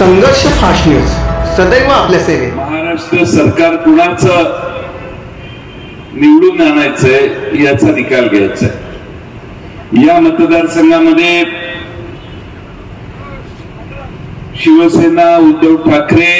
संघर्ष fast news सदैव आपल्या सेवेत। महाराष्ट्र सरकार कुणाचं निवडून आणायचंय याचा निकाल घ्यायचा आहे। या मतदारसंघामध्ये शिवसेना उद्धव ठाकरे,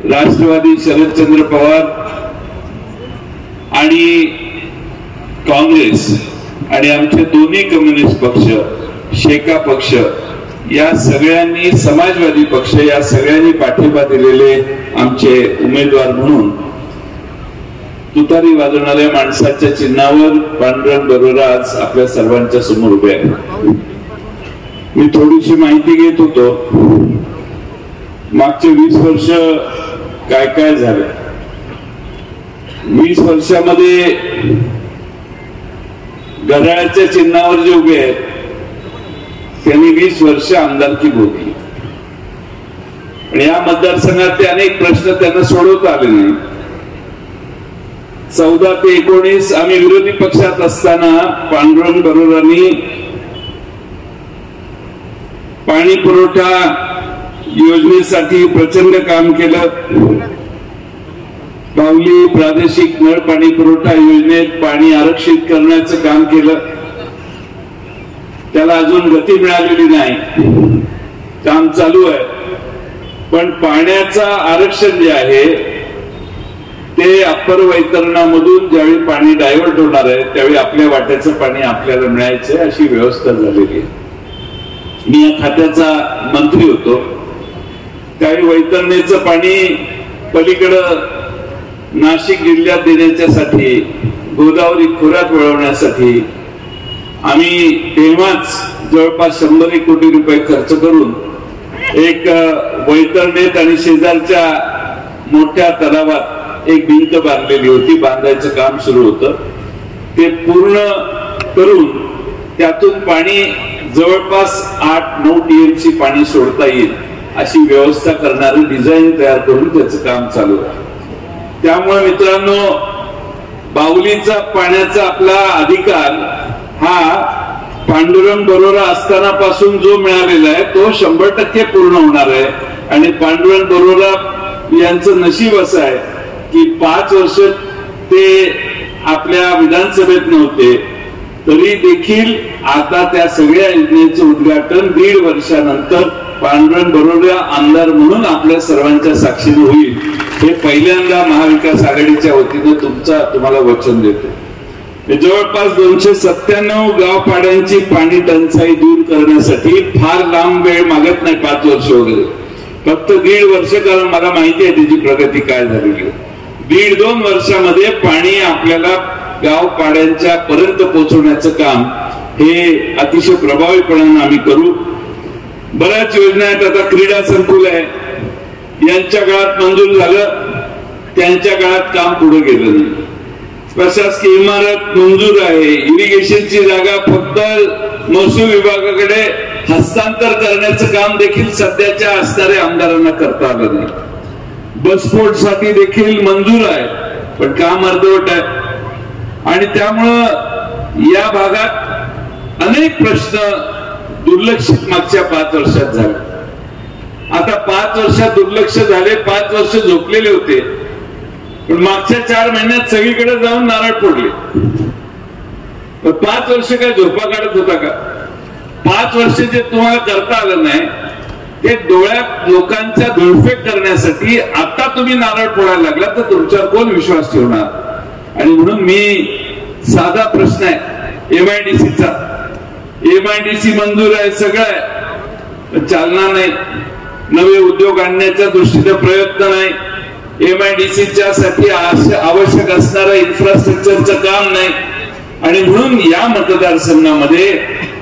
राष्ट्रवादी शरदचंद्र पवार आणि काँग्रेस आणि आमचे दोन्ही कम्युनिस्ट पक्ष, शेका पक्ष या सगळ्यांनी, समाजवादी पक्ष या सगळ्यांनी पाठिंबा दिलेले आमचे उमेदवार म्हणून तुतारी वाजवणाऱ्या माणसाच्या चिन्हावर पांडुरंग बरोरा आज आपल्या सर्वांच्या समोर उभे आहेत। मी थोडीशी माहिती घेत होतो, मागचे 20 वर्ष काय काय झालं। 20 वर्षामध्ये घड्याळाच्या चिन्हावर जे उभे आहेत त्यांनी 20 वर्ष आमदारकी भोगली आणि या मतदारसंघातले अनेक प्रश्न त्यांना सोडवता आले नाही। 14 ते 19 आम्ही विरोधी पक्षात असताना पांडुरंग बरोरांनी पाणी पुरवठा योजनेसाठी प्रचंड काम केलं। बावली प्रादेशिक नळ पाणी पुरवठा योजनेत पाणी आरक्षित करण्याचं काम केलं। त्याला अजून गती मिळालेली नाही, काम चालू आहे। पण पाण्याचं आरक्षण जे आहे ते अप्पर वैतरणामधून ज्यावेळी पाणी डायव्हर्ट होणार आहे त्यावेळी आपल्या वाट्याचं पाणी आपल्याला मिळायचं अशी व्यवस्था झालेली आहे। मी या खात्याचा मंत्री होतो, त्यावेळी वैतरणेचं पाणी पलीकडं नाशिक जिल्ह्यात देण्याच्यासाठी, गोदावरी खोऱ्यात वळवण्यासाठी आम्ही तेव्हाच जवळपास 100 कोटी रुपये खर्च करून एक वैतरणेत आणि शेजारच्या मोठ्या तलावात एक भिंत बांधलेली होती। बांधायचं काम सुरू होतं, ते पूर्ण करून त्यातून पाणी जवळपास 8-9 TMC पाणी सोडता येईल अशी व्यवस्था करणारं डिझाईन तयार करून त्याचं काम चालू आहे। त्यामुळे मित्रांनो, बावलीचा पाण्याचा आपला अधिकार हा पांडुरंग बरोरा असताना पासून जो मिळालेला आहे तो 100% पूर्ण होणार आहे। आणि पांडुरंग बरोरा यांचं नशीब असं आहे की 5 वर्ष ते आपल्या विधानसभेत नव्हते, तरी देखील आता त्या सगळ्या योजनेचं उद्घाटन 1.5 वर्षानंतर पांडुरंग बरोरा आमदार म्हणून आपल्या सर्वांच्या साक्षीने होईल, हे पहिल्यांदा महाविकास आघाडीच्या वतीने तुम्हाला वचन देतो। जवळपास 297 गावपाड्यांची पाणी टंचाई दूर करण्यासाठी फार लांब वेळ मागत नाही, 5 वर्ष वगैरे, फक्त 1.5 वर्ष, कारण मला माहिती आहे त्याची प्रगती काय झालेली आहे। 1.5-2 वर्षामध्ये पाणी आपल्याला गावपाड्यांच्या पर्यंत पोहोचवण्याचं काम हे अतिशय प्रभावीपणे आम्ही करू। बऱ्याच योजना आहेत, आता क्रीडा संकुल आहे, यांच्या काळात मंजूर झालं, त्यांच्या काळात काम पुढे गेलं नाही। प्रशासकीय इमारत मंजूर आहे, इरिगेशनची जागा फक्त महसूल विभागाकडे हस्तांतर करण्याचं काम देखील सध्याच्या असणाऱ्या आमदारांना करता आलं नाही। बसपोर्टसाठी देखील मंजूर आहे, पण काम अर्धवट आहे। आणि त्यामुळं या भागात अनेक प्रश्न दुर्लक्षित मागच्या 5 वर्षात झाले। आता 5 वर्षात दुर्लक्ष झाले, 5 वर्ष झोपलेले होते, पण मागच्या 4 महिन्यात सगळीकडे जाऊन नारळ फोडले। 5 वर्ष काय झोपा काढत होता का? 5 वर्ष जे तुम्हाला करता आलं नाही ते डोळ्यात लोकांच्या धुळफेक करण्यासाठी आता तुम्ही नारळ फोडायला लागला तर तुमच्यावर कोण विश्वास ठेवणार? आणि म्हणून मी साधा प्रश्न आहे MIDCचा, MIDC मंजूर आहे, सगळं आहे, चालना नाही, नवे उद्योग आणण्याच्या दृष्टीने प्रयत्न नाही, MIDCच्या साठी आवश्यक असणारं इन्फ्रास्ट्रक्चरचं काम नाही। आणि म्हणून या मतदारसंघामध्ये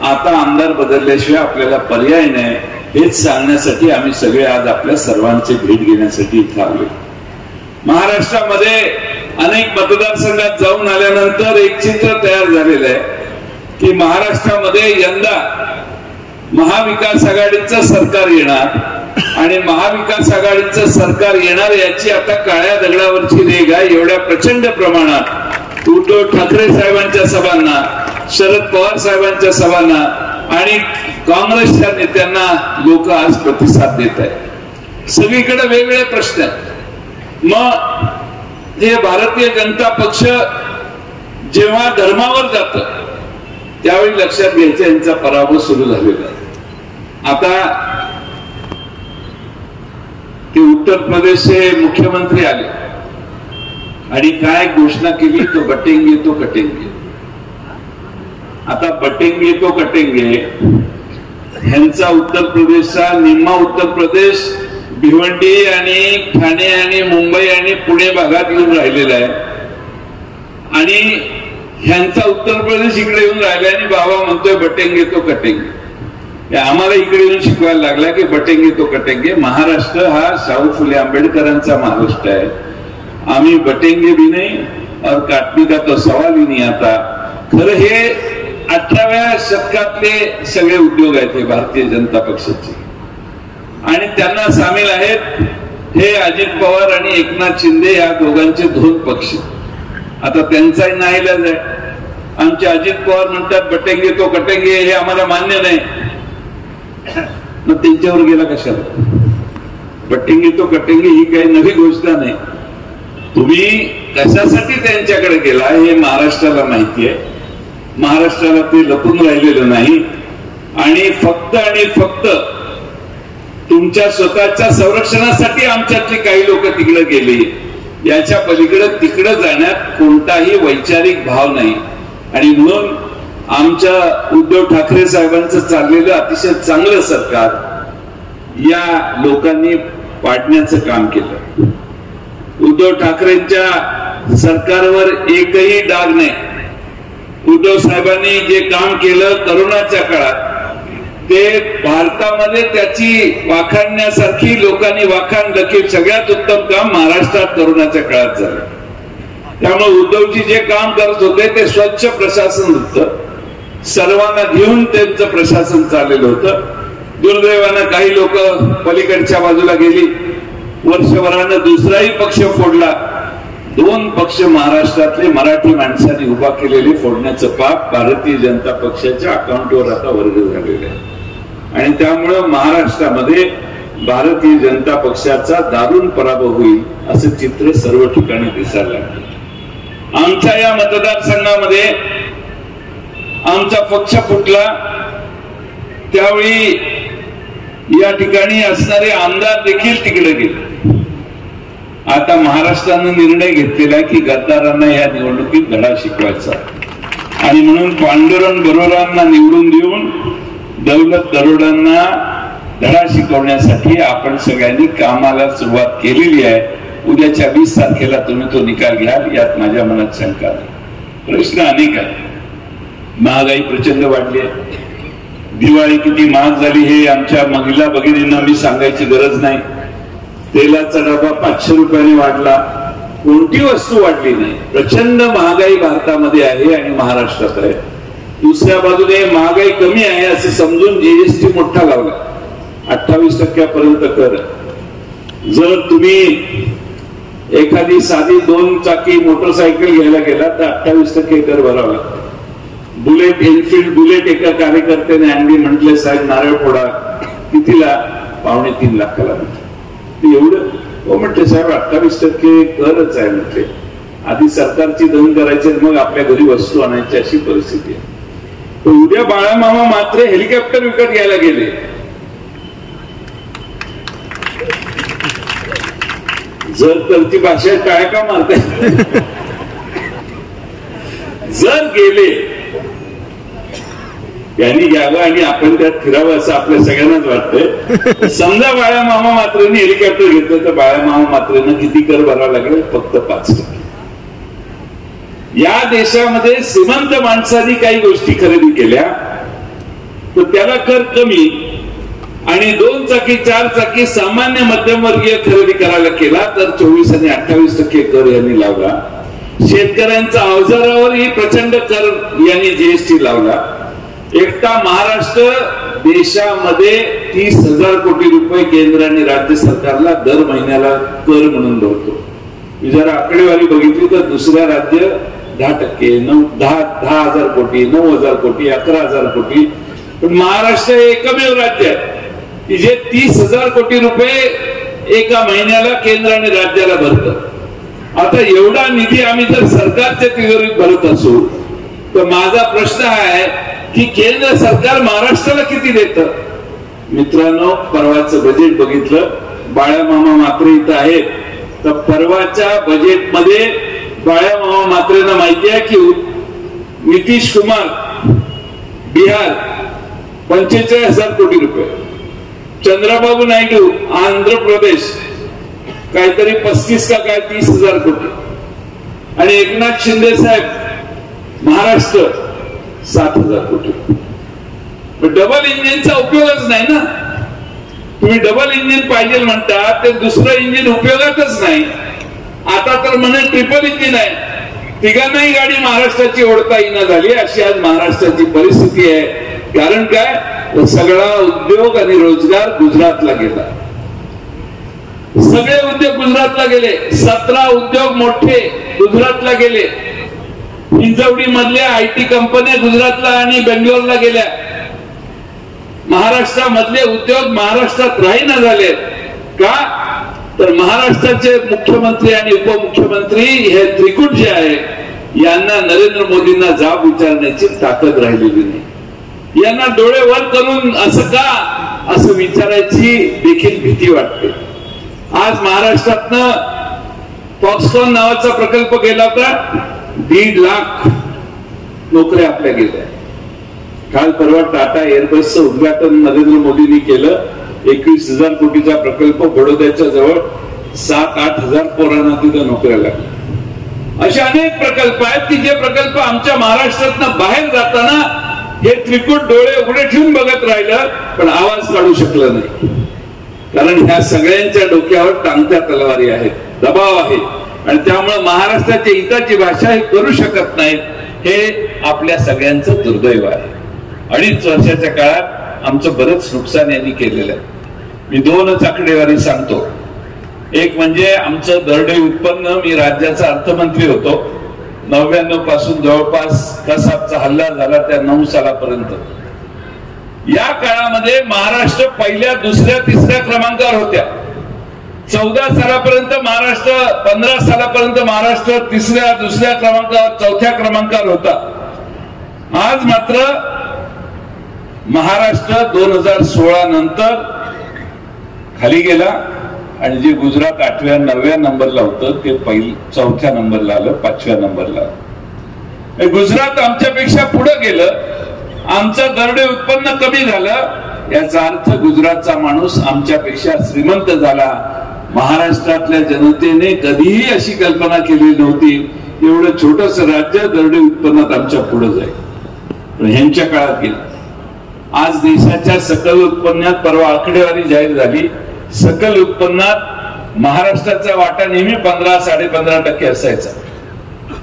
आता आमदार बदलल्याशिवाय आपल्याला पर्याय नाही, हेच सांगण्यासाठी आम्ही सगळे आज आपल्या सर्वांची भेट घेण्यासाठी इथे आलो। महाराष्ट्रामध्ये अनेक मतदारसंघात जाऊन आल्यानंतर एक चित्र तयार झालेलं आहे की महाराष्ट्रामध्ये यंदा महाविकास आघाडीचं सरकार येणार आणि महाविकास आघाडीचं सरकार येणार याची आता काळ्या दगडावरची रेघ आहे। एवढ्या प्रचंड प्रमाणात उद्धव ठाकरे साहेबांच्या सभांना, शरद पवार साहेबांच्या सभांना आणि काँग्रेसच्या नेत्यांना लोक आज प्रतिसाद देत आहेत. सगळीकडे वेगवेगळे प्रश्न आहेत. मग हे भारतीय जनता पक्ष जेव्हा धर्मावर जात त्यावेळी लक्षात घ्यायचं यांचा पराभव सुरू झालेला आहे. आता ते उत्तर प्रदेशचे मुख्यमंत्री आले आणि काय घोषणा केली, तो बटेंगे तो कटेंगे. आता बटेंगे तो कटेंगे ह्यांचा उत्तर प्रदेशचा निम्मा उत्तर प्रदेश भिवंडी आणि ठाणे आणि मुंबई आणि पुणे भागात येऊन राहिलेला आहे आणि ह्यांचा उत्तर प्रदेश इकडे येऊन राहिला आणि बाबा म्हणतोय बटेंगे तो कटेंगे. आम्हाला इकडे येऊन शिकवायला लागला की बटेंगे तो कटेंगे. महाराष्ट्र हा शाहू फुले आंबेडकरांचा महाराष्ट्र आहे. आम्ही बटेंगे भी नहीं और काटने का तो सवाल ही नहीं आता. खरं हे 18व्या शतकातले सगळे उद्योग आहेत हे भारतीय जनता पक्षाचे आणि त्यांना सामील आहेत हे अजित पवार आणि एकनाथ शिंदे या दोघांचे दोन पक्ष. आता त्यांचाही नाईलाज आहे. आमचे अजित पवार म्हणतात बटेंगे तो कटेंगे हे आम्हाला मान्य नाही. मग त्यांच्यावर गेला कशाला? बटेंगे तो कटेंगे ही काही नवी घोषणा नाही. तुम्ही कशासाठी त्यांच्याकडे गेला हे महाराष्ट्राला माहिती आहे. महाराष्ट्राला ते लपून राहिलेलं नाही आणि फक्त तुमच्या स्वतःच्या संरक्षणासाठी आमच्यातली काही लोक तिकडे गेली. याच्या पलीकडे तिकडे जाण्यात कोणताही वैचारिक भाव नाही आणि म्हणून आमच्या उद्धव ठाकरे साहेबांचं चाललेलं अतिशय चांगलं सरकार या लोकांनी पाडण्याचं काम केलं. उद्धव ठाकरेंच्या सरकारवर एकही डाग नाही. उद्धव साहेबांनी जे काम केलं करोनाच्या काळात ते भारतामध्ये त्याची वाखाणण्यासारखी लोकांनी वाखाणलं की सगळ्यात उत्तम काम महाराष्ट्रात करोनाच्या काळात झालं. त्यामुळे उद्धवजी जे काम करत होते ते स्वच्छ प्रशासन होतं. सर्वांना घेऊन त्यांचं प्रशासन चाललेलं होतं. दुर्दैवानं काही लोक पलीकडच्या बाजूला गेली. वर्षभरानं दुसराही पक्ष फोडला. दोन पक्ष महाराष्ट्रातले मराठी माणसांनी उभा केलेले फोडण्याचं पाप भारतीय जनता पक्षाच्या अकाउंटवर आता वर्ग झालेले आहे आणि त्यामुळं महाराष्ट्रामध्ये भारतीय जनता पक्षाचा दारुण पराभव होईल असं चित्र सर्व ठिकाणी दिसायला लागलं. आमच्या या मतदारसंघामध्ये आमचा पक्ष फुटला त्यावेळी या ठिकाणी असणारे आमदार देखील तिकडे गेले. आता महाराष्ट्रानं निर्णय घेतलेला की गद्दारांना या निवडणुकीत धडा शिकवायचा आणि म्हणून पांडुरंग बरोबरांना निवडून देऊन दौलत दरोडांना धडा शिकवण्यासाठी आपण सगळ्यांनी कामाला सुरुवात केलेली आहे. उद्याच्या 20 तारखेला तुम्ही तो निकाल घ्याल यात माझ्या मनात शंका नाही. प्रश्न अनेक आहे. महागाई प्रचंड वाढली आहे. दिवाळी किती महाग झाली हे आमच्या महिला भगिनींना मी सांगायची गरज नाही. तेलाचा डबा 500 रुपयाने वाढला. कोणती वस्तू वाढली नाही. प्रचंड महागाई भारतामध्ये आहे आणि महाराष्ट्रात आहे. दुसऱ्या बाजूने महागाई कमी आहे असं समजून जीएसटी मोठा लावला. 28% कर. जर तुम्ही एखादी साधी 2 चाकी मोटरसायकल घ्यायला गेला तर 28% कर भरावा लागतो. बुलेट एनफिल्ड बुलेट एका कार्यकर्त्याने आणली. म्हटले साहेब नारळ फोडा. कितीला? 2.5 लाखाला. एवढं? हो म्हटले साहेब 28% करच आहे. म्हटले आधी सरकारची दंड करायची मग आपल्या घरी वस्तू आणायची अशी परिस्थिती आहे. उद्या बाळामामा मात्र हेलिकॉप्टर विकत घ्यायला गेले. जर तर ती भाषा टाळ्या का मारताय? जर गेले त्यांनी घ्यावं आणि आपण त्यात फिरावं असं आपल्या सगळ्यांनाच वाटतंय. समजा बाळामामा मात्रेने हेलिकॉप्टर घेतलं तर बाळामामा मात्रेनं किती कर भरावा लागेल? फक्त 5%. या देशामध्ये श्रीमंत माणसांनी काही गोष्टी खरेदी केल्या तर त्याला कर कमी आणि 2 चाकी 4 चाकी सामान्य मध्यमवर्गीय खरेदी करायला केला तर 24 आणि 28% कर यांनी लावला. शेतकऱ्यांचा अवजारावरही प्रचंड कर यांनी जीएसटी लावला. एकटा महाराष्ट्र देशामध्ये 30,000 कोटी रुपये केंद्र आणि राज्य सरकारला दर महिन्याला कर म्हणून भरतो. जर आकडेवारी बघितली तर दुसऱ्या राज्य 10%, 10,000 कोटी, 9,000 कोटी, 11,000 कोटी पण महाराष्ट्र हे एकमेव राज्य आहे की जे 30,000 कोटी रुपये एका महिन्याला केंद्र आणि राज्याला भरतं. आता एवढा निधी आम्ही जर सरकारच्या तिजोरीत भरत असू तर माझा प्रश्न आहे की केंद्र सरकार महाराष्ट्राला किती देतं? मित्रांनो, परवाचं बजेट बघितलं, बाळामामा म्हात्रे इथं आहेत, तर परवाच्या बजेटमध्ये बाळामामा म्हात्रेंना माहिती आहे की नितीश कुमार बिहार 45,000 कोटी रुपये, चंद्रबाबू नायडू आंध्र प्रदेश काहीतरी 35 का काय 30,000 कोटी, आणि एकनाथ शिंदे साहेब महाराष्ट्र 7,000 कोटी. डबल इंजिनचा उपयोगच नाही ना. तुम्ही डबल इंजिन पाहिजे म्हणता, ते दुसरं इंजिन उपयोगातच नाही. आता तर म्हणे ट्रिपल इंजिन आहे, तिघांनाही गाडी महाराष्ट्राची ओढता येईना झाली. अशी आज महाराष्ट्राची परिस्थिती आहे. कारण काय, सगळा उद्योग आणि रोजगार गुजरातला गेला. सगळे उद्योग गुजरातला गेले. 17 उद्योग मोठे गुजरातला गेले. हिंजवडी मधल्या IT कंपन्या गुजरातला आणि बेंगलोरला गेल्या. महाराष्ट्रामधले उद्योग महाराष्ट्रात राहीना झाले. का? तर महाराष्ट्राचे मुख्यमंत्री आणि उपमुख्यमंत्री हे त्रिकूट जे आहे, यांना नरेंद्र मोदींना जाब विचारण्याची ताकद राहिलेली नाही. यांना डोळे वर करून असं का असं विचारायची देखील भीती वाटते. आज महाराष्ट्रातनं फॉक्सकॉन नावाचा प्रकल्प गेला होता. 1.5 लाख नोकऱ्या आपल्या गेल्या. काल परवा टाटा एअरबसचं उद्घाटन नरेंद्र मोदींनी केलं. 21,000 कोटीचा प्रकल्प, बडोद्याच्या जवळ 7-8 हजार पोरांना तिथं नोकऱ्या लागल्या. असे अनेक प्रकल्प आहेत की जे प्रकल्प आमच्या महाराष्ट्रातनं बाहेर जाताना हे त्रिकूट डोळे उघडे ठेवून बघत राहिलं, पण आवाज काढू शकलं नाही. कारण ह्या सगळ्यांच्या डोक्यावर टांगत्या तलवारी आहेत, दबाव आहे, आणि त्यामुळे महाराष्ट्राच्या हिताची भाषा हे करू शकत नाहीत. हे आपल्या सगळ्यांचं दुर्दैव आहे. 2.5 वर्षाच्या काळात आमचं बरंच नुकसान यांनी केलेलं आहे. मी 2च आकडेवारी सांगतो. एक म्हणजे आमचं दरडोई उत्पन्न, मी राज्याचा अर्थमंत्री होतो, 99 पासून जवळपास कसाबचा हल्ला झाला त्या 9 सालापर्यंत. या काळामध्ये महाराष्ट्र पहिल्या, दुसऱ्या, तिसऱ्या क्रमांकावर होत्या. 14 सालापर्यंत महाराष्ट्र, 15 सालापर्यंत महाराष्ट्र तिसऱ्या, दुसऱ्या क्रमांकावर, चौथ्या क्रमांकावर होता. आज मात्र महाराष्ट्र 2016 नंतर खाली गेला, आणि जे गुजरात 8व्या 9व्या नंबरला होतं ते चौथ्या नंबरला आलं, 5व्या नंबरला आलं. गुजरात आमच्यापेक्षा पुढे गेलं. आमचं दरडोई उत्पन्न कमी झालं. याचा अर्थ गुजरातचा माणूस आमच्यापेक्षा श्रीमंत झाला. महाराष्ट्रातल्या जनतेने कधीही अशी कल्पना केली नव्हती एवढं छोटस राज्य दरडोई उत्पन्नात आमच्या पुढे जाईल. पण ह्यांच्या काळात गेलं. आज देशाच्या सकल उत्पन्नात, परवा आकडेवारी जाहीर झाली, सकल उत्पन्नात महाराष्ट्राचा वाटा नेहमी 15-15.5% असायचा.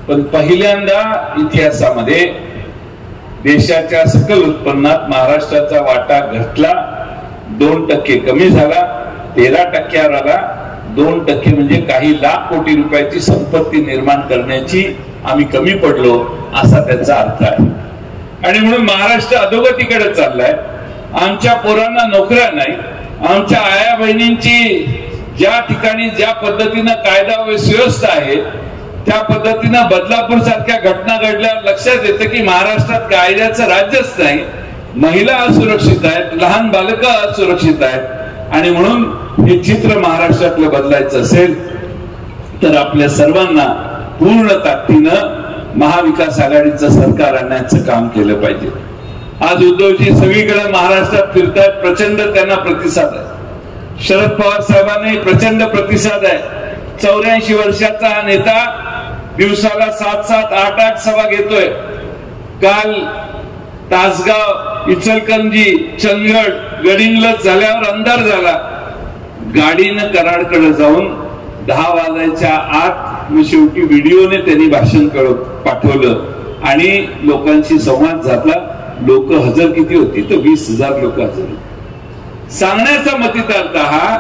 पण पहिल्यांदा इतिहासामध्ये देशाच्या सकल उत्पन्नात महाराष्ट्राचा वाटा घटला. 2% कमी झाला, 13% आला. 2% म्हणजे काही लाख कोटी रुपयाची संपत्ती निर्माण करण्याची आम्ही कमी पडलो, असा त्याचा अर्थ आहे. आणि म्हणून महाराष्ट्र अधोगतीकडे चाललाय. आमच्या पोरांना नोकऱ्या नाही. आमच्या आया बहिणींची ज्या ठिकाणी ज्या पद्धतीनं कायदा व सुव्यवस्था आहे त्या पद्धतीनं बदलापूर सारख्या घटना घडल्यावर लक्षात येतं की महाराष्ट्रात कायद्याचं राज्यच नाही. महिला असुरक्षित आहेत, लहान बालकं असुरक्षित आहेत. आणि म्हणून हे चित्र महाराष्ट्रातलं बदलायचं असेल तर आपल्या सर्वांना पूर्ण ताकदीनं महाविकास आघाडीचं सरकार आणण्याचं काम केलं पाहिजे. आज उद्धवजी सगळीकडे महाराष्ट्रात फिरतात, प्रचंड त्यांना प्रतिसाद आहे. शरद पवार साहेबांनी प्रचंड प्रतिसाद आहे. 84 वर्षाचा हा नेता दिवसाला 7-7, 8-8 सभा घेतोय. काल तासगाव, इचलकरंजी, चंदगड, गडिंग्लज झाल्यावर अंधार झाला. गाडीनं कराडकडे जाऊन 10 वाजायच्या आत शेवटी व्हिडिओने त्यांनी भाषण पाठवलं आणि लोकांशी संवाद साधला. लोक हजर किती होती तर 20,000 लोक हजर. सांगण्याचा मतितार्थ हा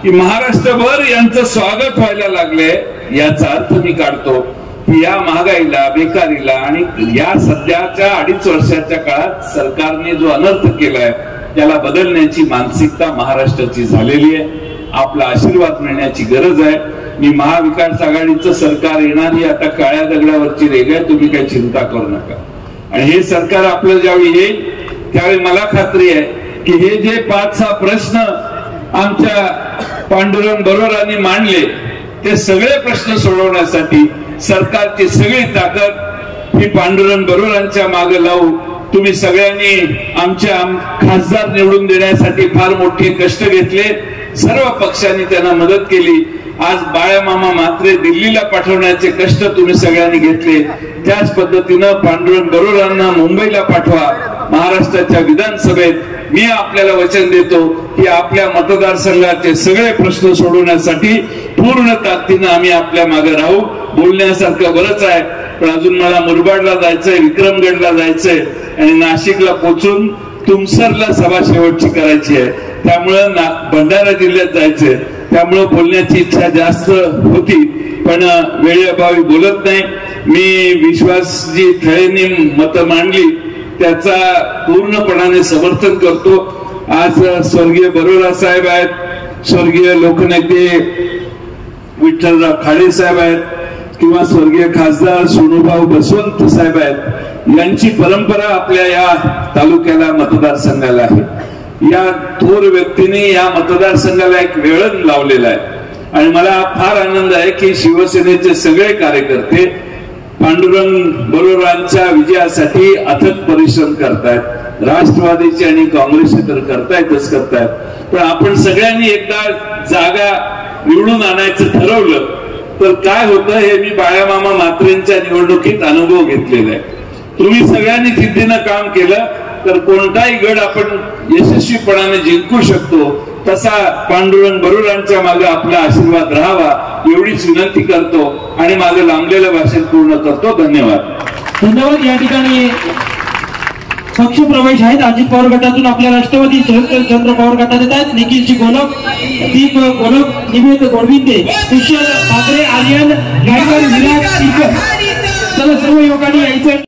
की महाराष्ट्रभर यांचं स्वागत व्हायला लागले. याचा अर्थ मी काढतो की या महागाईला, बेकारीला आणि या सध्याच्या 2.5 वर्षाच्या काळात सरकारने जो अनर्थ केलाय त्याला बदलण्याची मानसिकता महाराष्ट्राची झालेली आहे. आपला आशीर्वाद मिळण्याची गरज आहे. मी महाविकास आघाडीचं सरकार येणार ही आता काळ्या दगडावरची रेघ आहे, तुम्ही काही चिंता करू नका. आणि हे सरकार आपलं ज्यावेळी येईल त्यावेळी मला खात्री आहे की हे जे 5-6 प्रश्न आमच्या पांडुरंग बरोबरांनी मांडले ते सगळे प्रश्न सोडवण्यासाठी सरकारची सगळी ताकद ही पांडुरंग बरोबरांच्या मागे लावू. तुम्ही सगळ्यांनी आमच्या खासदार निवडून देण्यासाठी फार मोठे कष्ट घेतले. सर्व पक्षांनी त्यांना मदत केली. आज बाळामामा म्हात्रे दिल्लीला पाठवण्याचे कष्ट तुम्ही सगळ्यांनी घेतले. त्याच पद्धतीनं पांडुरंग बरोबरांना मुंबईला पाठवा. महाराष्ट्राच्या विधानसभेत मी आपल्याला वचन देतो की आपल्या मतदारसंघाचे सगळे प्रश्न सोडवण्यासाठी पूर्ण ताकदीनं आम्ही आपल्या मागे राहू. बोलण्यासारखं बरंच आहे, पण अजून मला मुरबाडला जायचंय, विक्रमगडला जायचंय आणि नाशिकला पोहोचून तुमसरला सभा शेवटची करायची आहे. त्यामुळं भंडारा जिल्ह्यात जायचंय. त्यामुळं बोलण्याची इच्छा जास्त होती, पण वेळेअभावी बोलत नाही. मी विश्वासजी थळेंनी मतं मांडली त्याचा पूर्णपणाने समर्थन करतो. आज स्वर्गीय बरोरा साहेब आहेत, स्वर्गीय लोकनेते विठ्ठलराव खाडे साहेब आहेत किंवा स्वर्गीय खासदार सोनूभाऊ बसवंत साहेब आहेत. यांची परंपरा आपल्या या तालुक्याला, मतदारसंघाला आहे. या थोर व्यक्तीने या मतदारसंघाला एक वेळण लावलेला आहे आणि मला फार आनंद आहे की शिवसेनेचे सगळे कार्यकर्ते पांडुरंग बरोबरांच्या विजयासाठी अथक परिश्रम करतायत. राष्ट्रवादीचे आणि काँग्रेसचे तर करतायत, पण आपण सगळ्यांनी एकदा जागा निवडून आणायचं ठरवलं तर काय होतं हे मी बाळामामा म्हात्रेंच्या निवडणुकीत अनुभव घेतलेला आहे. तुम्ही सगळ्यांनी जिद्दीनं काम केलं तर कोणताही गड आपण यशस्वीपणाने जिंकू शकतो. तसा पांडुरंग बरोबरांच्या मागे आपला आशीर्वाद राहावा एवढीच विनंती करतो आणि माझं लांबलेलं भाषण पूर्ण करतो. धन्यवाद. या ठिकाणी पक्ष प्रवेश आहेत. अजित पवार गटातून आपल्या राष्ट्रवादी शरदचंद्र पवार गटात येत आहेत. निखिलजी गोलक, दीप गोलक, निवेद गोडविंदे, कुशल ठाकरे, आर्यन गायकर, विराट सर्व युवकांनी यायचं.